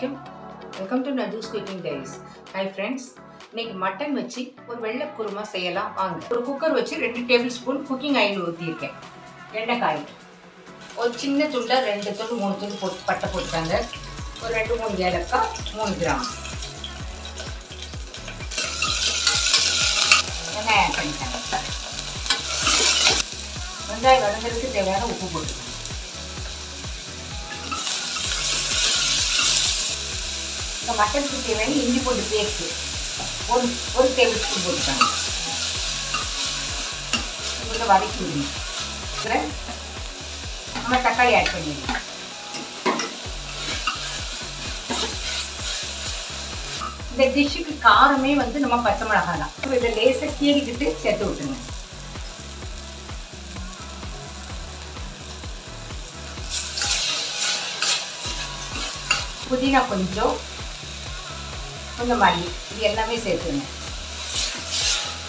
வணக்கம். Welcome to நஜூஸ் cooking diaries. Hi friends, இன்னைக்கு மட்டன் வச்சு ஒரு வெள்ளை குருமா செய்யலாம் வாங்க. ஒரு குக்கர் வச்சு 2 டேபிள் ஸ்பூன் குக்கிங் ஆயில் ஊற்றியிருக்கேன். எண்ணெய் ஒரு சின்ன துண்டை 2 துண்டு 3 துண்டு போட்டு பட்டை போட்டுட்டாங்க. ஒரு 2-3 ஏலக்காய், 3 கிராம் எண்ணெய் ஆட் பண்ணிட்டாங்க. வெங்காயம் வதங்கிறதுக்கு தேவையான உப்பு போட்டுக்கோங்க. இந்த மட்டனுக்கு தேவையான இஞ்சி பூண்டு பேஸ்ட்டு ஒரு டேபிள் ஸ்பூன் போட்டுக்காங்க. கொஞ்சம் வதக்கி விடுங்க. நம்ம தக்காளி ஆட் பண்ணிடுங்க. இந்த டிஷ்ஷுக்கு காரமே நம்ம பச்சை மிளகாய் தான். இதை லேசாக கீறிக்கிட்டு சேர்த்து விட்டுருங்க. புதினா கொஞ்சம் மல்லி, இது எல்லாமே சேர்த்துங்க.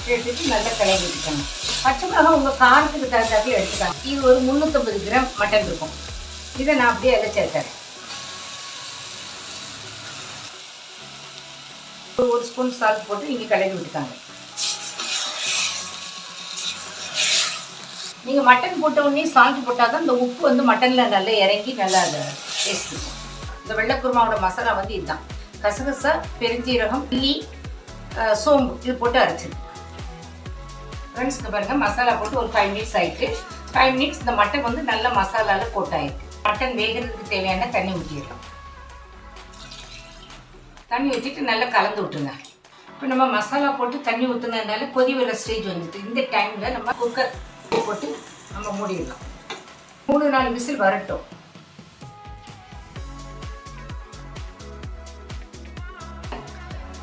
சேர்த்துட்டு நல்லா கிளறி விட்டுக்காங்க. பச்சை மிளகாய் உங்கள் காரத்துக்கு தகுந்தாப்பில் எடுத்துக்காங்க. இது ஒரு 350 கிராம் மட்டன் இருக்கும். இதை நான் அப்படியே எல்லாம் சேர்த்தேன். ஒரு ஸ்பூன் சால்ட் போட்டு நீங்கள் கிளறி விட்டுக்காங்க. நீங்கள் மட்டன் போட்ட உடனே சால்ட் போட்டால் தான் இந்த உப்பு மட்டனில் நல்லா இறங்கி நல்லா டேஸ்ட் இருக்கும். இந்த வெள்ளைக்குருமாவோட மசாலா இதுதான். கசகசா, பெருஞ்சீரகம், உள்ளி, சோம்பு இது போட்டு அரைச்சிருக்கு. ஃப்ரெண்ட்ஸ், இங்கே பாருங்கள், மசாலா போட்டு ஒரு 5 மினிட்ஸ் ஆகிட்டு 5 மினிட்ஸ் இந்த மட்டன் நல்ல மசாலாவில் போட்டாயிருக்கு. மட்டன் வேகிறதுக்கு தேவையான தண்ணி ஊற்றிடலாம். தண்ணி ஊற்றிட்டு நல்லா கலந்து விட்டுருங்க. இப்போ நம்ம மசாலா போட்டு தண்ணி ஊற்றுனதுனால கொதி வர ஸ்டேஜ் வந்துட்டு இந்த டைமில் நம்ம குக்கர் போட்டு நம்ம மூடிடலாம். 3-4 விசில் வரட்டும்.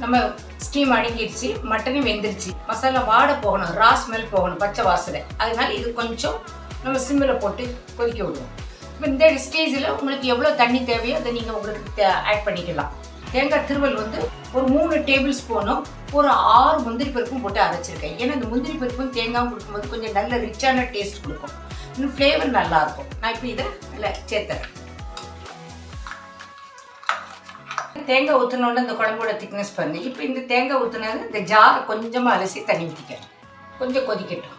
நம்ம ஸ்டீம் அடங்கிடுச்சு, மட்டனும் வெந்துருச்சு. மசாலா வாட போகணும், ரா ஸ்மெல் போகணும், பச்சை வாசனை. அதனால இது கொஞ்சம் நம்ம சிம்மில் போட்டு கொதிக்க விடுவோம். இப்போ இந்த ஸ்டேஜில் உங்களுக்கு எவ்வளோ தண்ணி தேவையோ அதை நீங்கள் உங்களுக்கு ஆட் பண்ணிக்கலாம். தேங்காய் திருவல் ஒரு 3 டேபிள் ஸ்பூனும் ஒரு 6 முந்திரி பருப்பும் போட்டு அரைச்சிருக்கேன். ஏன்னா இந்த முந்திரி பருப்பும் தேங்காயும் கொடுக்கும்போது கொஞ்சம் நல்ல ரிச்சான டேஸ்ட் கொடுக்கும். இன்னும் ஃப்ளேவர் நல்லாயிருக்கும். நான் இப்போ இதை நல்லா சேர்த்துறேன். தேங்காய் ஊற்றினோட இந்த குழம்போட திக்னஸ் பாருங்கள். இப்போ இந்த தேங்காய் ஊற்றினது இந்த ஜாரை கொஞ்சமாக அலசி தண்ணி ஊற்றிக்கிறேன். கொஞ்சம் கொதிக்கட்டும்.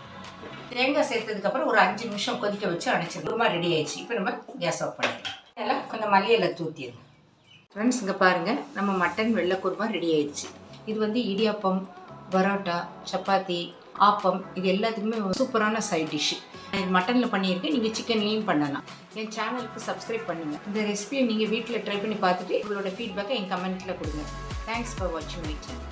தேங்காய் சேர்த்ததுக்கப்புறம் ஒரு 5 நிமிஷம் கொதிக்க வச்சு அணைச்சிடும். குருமா ரெடி ஆயிடுச்சு. இப்போ நம்ம கேஸ் ஆஃப் பண்ணிடலாம். இதெல்லாம் கொஞ்சம் மல்லியில் தூத்திடுங்க. ஃப்ரெண்ட்ஸ், இங்கே பாருங்கள், நம்ம மட்டன் வெள்ளை குருமா ரெடி ஆயிடுச்சு. இது இடியாப்பம், பரோட்டா, சப்பாத்தி, ஆப்பம் இது எல்லாத்துக்குமே சூப்பரான சைட் டிஷ்ஷு. நான் இது மட்டனில் பண்ணியிருக்கேன். நீங்கள் சிக்கன்லேயும் பண்ணலாம். என் சேனலுக்கு சப்ஸ்கிரைப் பண்ணுங்கள். இந்த ரெசிபியை நீங்கள் வீட்டில் ட்ரை பண்ணி பார்த்துட்டு உங்களோட ஃபீட்பேக்கை என் கமெண்ட்டில் கொடுங்க. தேங்க்ஸ் ஃபார் வாட்சிங் மை சேனல்.